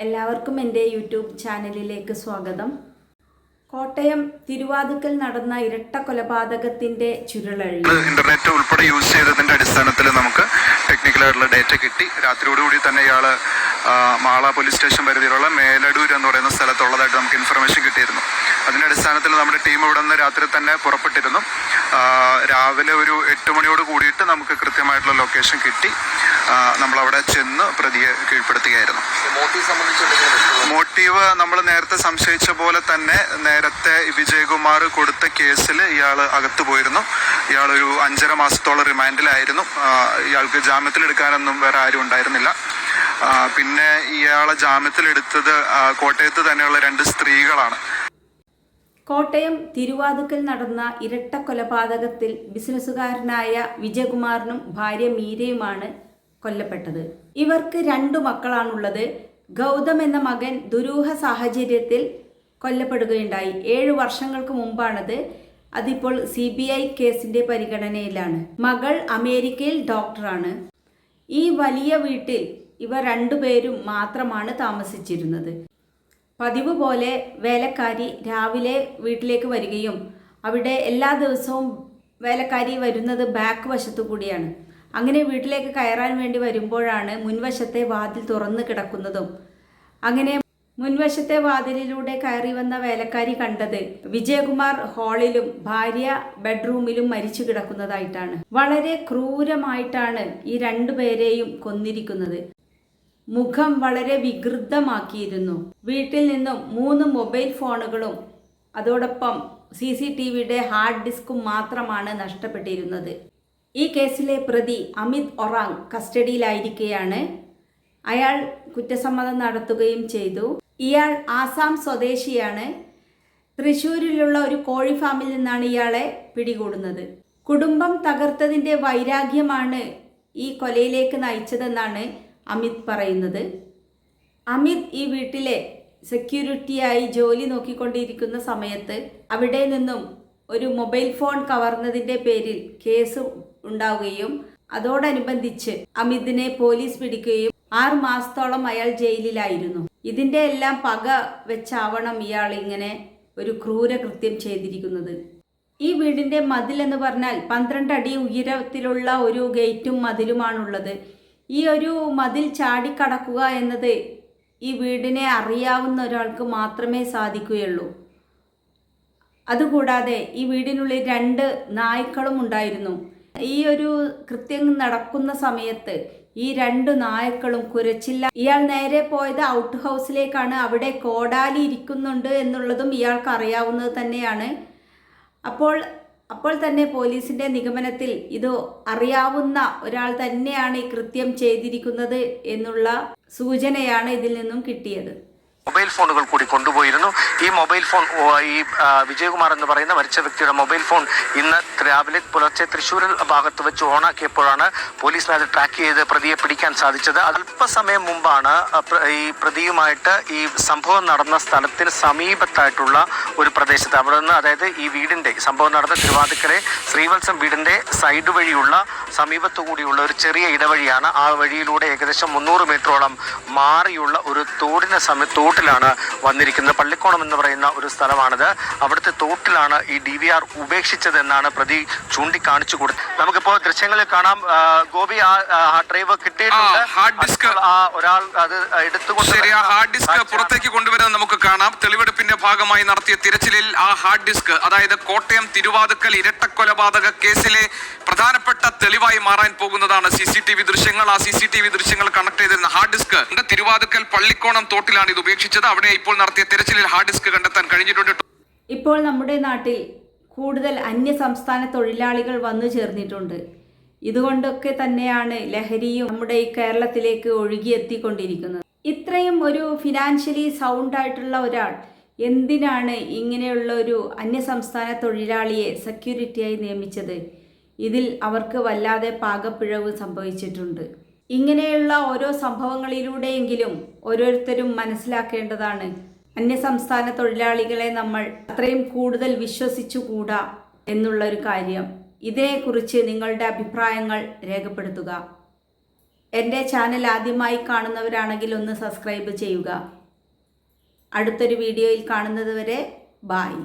എല്ലാവർക്കും എൻ്റെ യൂട്യൂബ് ചാനലിലേക്ക് സ്വാഗതം. കോട്ടയം തിരുവാതുക്കൽ നടന്ന ഇരട്ട കൊലപാതകത്തിന്റെ ചുരുളഴി ഇന്റർനെറ്റ് ഉൾപ്പെടെ യൂസ് ചെയ്തതിന്റെ അടിസ്ഥാനത്തിൽ നമുക്ക് ടെക്നിക്കലായിട്ടുള്ള ഡേറ്റ കിട്ടി. രാത്രിയോടുകൂടി തന്നെ ഇയാള് മാള പോലീസ് സ്റ്റേഷൻ പരിധിയിലുള്ള മേലടൂർ എന്ന് പറയുന്ന സ്ഥലത്തുള്ളതായിട്ട് നമുക്ക് ഇൻഫർമേഷൻ കിട്ടിയിരുന്നു. അതിന്റെ അടിസ്ഥാനത്തിൽ നമ്മുടെ ടീം ഇവിടെ നിന്ന് രാത്രി തന്നെ പുറപ്പെട്ടിരുന്നു. രാവിലെ ഒരു 8 മണിയോട് കൂടിയിട്ട് നമുക്ക് കൃത്യമായിട്ടുള്ള ലൊക്കേഷൻ കിട്ടി. നമ്മളവിടെ ചെന്ന് പ്രതിയെ കീഴ്പ്പെടുത്തുകയായിരുന്നു. മോട്ടീവ് നമ്മൾ നേരത്തെ സംശയിച്ച പോലെ തന്നെ നേരത്തെ വിജയകുമാർ കൊടുത്ത കേസിൽ ഇയാൾ അകത്തു പോയിരുന്നു. ഇയാളൊരു 5.5 മാസത്തോളം റിമാൻഡിലായിരുന്നു. ഇയാൾക്ക് ജാമ്യത്തിലെടുക്കാനൊന്നും വേറെ ആരും ഉണ്ടായിരുന്നില്ല. പിന്നെ ഇയാളെ ജാമ്യത്തിലെടുത്തത് കോട്ടയത്ത് തന്നെയുള്ള 2 സ്ത്രീകളാണ്. കോട്ടയം തിരുവാതുക്കൽ നടന്ന ഇരട്ട കൊലപാതകത്തിൽ ബിസിനസ്സുകാരനായ വിജയകുമാറിനും ഭാര്യ മീരയുമാണ് കൊല്ലപ്പെട്ടത്. ഇവർക്ക് 2 മക്കളാണുള്ളത്. ഗൗതം എന്ന മകൻ ദുരൂഹ സാഹചര്യത്തിൽ കൊല്ലപ്പെടുകയുണ്ടായി. 7 വർഷങ്ങൾക്ക് മുമ്പാണത്. അതിപ്പോൾ CBI കേസിന്റെ പരിഗണനയിലാണ്. മകൾ അമേരിക്കയിൽ ഡോക്ടറാണ്. ഈ വലിയ വീട്ടിൽ ഇവർ 2 പേരും മാത്രമാണ് താമസിച്ചിരുന്നത്. പതിവ് പോലെ വേലക്കാരി രാവിലെ വീട്ടിലേക്ക് വരികയും അവിടെ എല്ലാ ദിവസവും വേലക്കാരി വരുന്നത് ബാക്ക് വശത്തു കൂടിയാണ്. അങ്ങനെ വീട്ടിലേക്ക് കയറാൻ വേണ്ടി വരുമ്പോഴാണ് മുൻവശത്തെ വാതിൽ തുറന്നു കിടക്കുന്നതും. അങ്ങനെ മുൻവശത്തെ വാതിലിലൂടെ കയറി വന്ന വേലക്കാരി കണ്ടത് വിജയകുമാർ ഹാളിലും ഭാര്യ ബെഡ്റൂമിലും മരിച്ചു കിടക്കുന്നതായിട്ടാണ്. വളരെ ക്രൂരമായിട്ടാണ് ഈ 2 പേരെയും കൊന്നിരിക്കുന്നത്. മുഖം വളരെ വികൃതമാക്കിയിരുന്നു. വീട്ടിൽ നിന്നും 3 മൊബൈൽ ഫോണുകളും അതോടൊപ്പം CCTVയുടെ ഹാർഡ് ഡിസ്കും മാത്രമാണ് നഷ്ടപ്പെട്ടിരുന്നത്. ഈ കേസിലെ പ്രതി അമിത് ഒറാങ് കസ്റ്റഡിയിലായിരിക്കെയാണ്. അയാൾ കുറ്റസമ്മതം നടത്തുകയും ചെയ്തു. ഇയാൾ ആസാം സ്വദേശിയാണ്. തൃശ്ശൂരിലുള്ള ഒരു കോഴി ഫാമിൽ നിന്നാണ് ഇയാളെ പിടികൂടുന്നത്. കുടുംബം തകർത്തതിൻ്റെ വൈരാഗ്യമാണ് ഈ കൊലയിലേക്ക് നയിച്ചതെന്നാണ് അമിത് പറയുന്നത്. അമിത് ഈ വീട്ടിലെ സെക്യൂരിറ്റിയായി ജോലി നോക്കിക്കൊണ്ടിരിക്കുന്ന സമയത്ത് അവിടെ നിന്നും ഒരു മൊബൈൽ ഫോൺ കവർന്നതിൻ്റെ പേരിൽ കേസ് ഉണ്ടാവുകയും അതോടനുബന്ധിച്ച് അമിതിനെ പോലീസ് പിടിക്കുകയും 6 മാസത്തോളം അയാൾ ജയിലിലായിരുന്നു. ഇതിൻ്റെ എല്ലാം പക വെച്ചാവണം ഇയാൾ ഇങ്ങനെ ഒരു ക്രൂരകൃത്യം ചെയ്തിരിക്കുന്നത്. ഈ വീടിൻ്റെ മതിൽ എന്ന് പറഞ്ഞാൽ 12 അടി ഉയരത്തിലുള്ള ഒരു ഗേറ്റും മതിലുമാണുള്ളത്. ഈ ഒരു മതിൽ ചാടിക്കടക്കുക എന്നത് ഈ വീടിനെ അറിയാവുന്ന ഒരാൾക്ക് മാത്രമേ സാധിക്കുകയുള്ളൂ. അതുകൂടാതെ ഈ വീടിനുള്ളിൽ 2 നായ്ക്കളും ഉണ്ടായിരുന്നു. ഈ ഒരു കൃത്യം നടക്കുന്ന സമയത്ത് ഈ 2 നായ്ക്കളും കുരച്ചില്ല. ഇയാൾ നേരെ പോയത് ഔട്ട് ഹൗസിലേക്കാണ്. അവിടെ കോടാലി ഇരിക്കുന്നുണ്ട് എന്നുള്ളതും ഇയാൾക്ക് അറിയാവുന്നത് തന്നെയാണ്. അപ്പോൾ തന്നെ പോലീസിന്റെ നിഗമനത്തിൽ ഇത് അറിയാവുന്ന ഒരാൾ തന്നെയാണ് ഈ കൃത്യം ചെയ്തിരിക്കുന്നത് എന്നുള്ള സൂചനയാണ് ഇതിൽ നിന്നും കിട്ടിയത്. മൊബൈൽ ഫോണുകൾ കൂടി കൊണ്ടുപോയിരുന്നു. ഈ മൊബൈൽ ഫോൺ ഈ വിജയകുമാർ എന്ന് പറയുന്ന മരിച്ച വ്യക്തിയുടെ മൊബൈൽ ഫോൺ ഇന്ന് രാവിലെ പുലർച്ചെ തൃശ്ശൂർ ഭാഗത്ത് വെച്ച് ഓണാക്കിയപ്പോഴാണ് പോലീസിന് അത് ട്രാക്ക് ചെയ്ത് പ്രതിയെ പിടിക്കാൻ സാധിച്ചത്. അല്പസമയം മുമ്പാണ് ഈ പ്രതിയുമായിട്ട് ഈ സംഭവം നടന്ന സ്ഥലത്തിന് സമീപത്തായിട്ടുള്ള ഒരു പ്രദേശത്ത് അവിടെ നിന്ന്, അതായത് ഈ വീടിന്റെ സംഭവം നടന്ന തിരുവാതിക്കലെ ശ്രീവത്സം വീടിന്റെ സൈഡ് വഴിയുള്ള സമീപത്തു കൂടിയുള്ള ഒരു ചെറിയ ഇടവഴിയാണ്. ആ വഴിയിലൂടെ ഏകദേശം 300 മീറ്ററോളം മാറിയുള്ള ഒരു തോട്ടിലാണ് വന്നിരിക്കുന്നത്. പള്ളിക്കോണം എന്ന് പറയുന്ന ഒരു സ്ഥലമാണിത്. അവിടുത്തെ തോട്ടിലാണ് ഈ DVR ഉപേക്ഷിച്ചത് എന്നാണ് പ്രതി ചൂണ്ടിക്കാണിച്ചു കൊടുത്തത്. നമുക്കിപ്പോ ദൃശ്യങ്ങളിൽ കാണാം. ഗോപി ആ ഡ്രൈവ് കിട്ടിയിട്ടുണ്ട്. ഹാർഡ് ഡിസ്ക് ഒരാൾ അത് എടുത്തുകൊണ്ട് ഹാർഡ് ഡിസ്ക് പുറത്തേക്ക് കൊണ്ടുവരുന്നത് നമുക്ക് കാണാം. തെളിവെടുപ്പിന്റെ ഭാഗമായി നടത്തിയ തിരച്ചിലിൽ ആ ഹാർഡ് ഡിസ്ക്, അതായത് കോട്ടയം തിരുവാതുക്കൽ ഇരട്ടക്കൊലപാതക കേസിലെ പ്രധാനപ്പെട്ട തെളിവായി മാറാൻ പോകുന്നതാണ് CCTV ദൃശ്യങ്ങൾ. ആ CCTV ദൃശ്യങ്ങൾ കണക്ട് ചെയ്തിരുന്ന ഹാർഡ് ഡിസ്ക് തിരുവാതുക്കൽ പള്ളിക്കോണം തോട്ടിലാണ് ഇത് ഉപേക്ഷിച്ചത്. അവിടെ ഇപ്പോൾ നടത്തിയ തെരച്ചിലിൽ ഹാർഡ് ഡിസ്ക് കണ്ടെത്താൻ കഴിഞ്ഞിട്ടുണ്ട്. ഇപ്പോൾ നമ്മുടെ നാട്ടിൽ കൂടുതൽ അന്യ സംസ്ഥാന തൊഴിലാളികൾ വന്നു ചേർന്നിട്ടുണ്ട്. ഇതുകൊണ്ടൊക്കെ തന്നെയാണ് ലഹരിയും നമ്മുടെ ഈ കേരളത്തിലേക്ക് ഒഴുകിയെത്തിക്കൊണ്ടിരിക്കുന്നത്. ഇത്രയും ഒരു ഫിനാൻഷ്യലി സൗണ്ട് ആയിട്ടുള്ള ഒരാൾ എന്തിനാണ് ഇങ്ങനെയുള്ള ഒരു അന്യസംസ്ഥാന തൊഴിലാളിയെ സെക്യൂരിറ്റിയായി നിയമിച്ചത്? ഇതിൽ അവർക്ക് വല്ലാതെ പാകപ്പിഴവ് സംഭവിച്ചിട്ടുണ്ട്. ഇങ്ങനെയുള്ള ഓരോ സംഭവങ്ങളിലൂടെയെങ്കിലും ഓരോരുത്തരും മനസ്സിലാക്കേണ്ടതാണ്, അന്യസംസ്ഥാന തൊഴിലാളികളെ നമ്മൾ അത്രയും കൂടുതൽ വിശ്വസിച്ചുകൂടാ എന്നുള്ളൊരു കാര്യം. ഇതിനെക്കുറിച്ച് നിങ്ങളുടെ അഭിപ്രായങ്ങൾ രേഖപ്പെടുത്തുക. എൻ്റെ ചാനൽ ആദ്യമായി കാണുന്നവരാണെങ്കിൽ ഒന്ന് സബ്സ്ക്രൈബ് ചെയ്യുക. അടുത്തൊരു വീഡിയോയിൽ കാണുന്നത് വരെ ബായ്.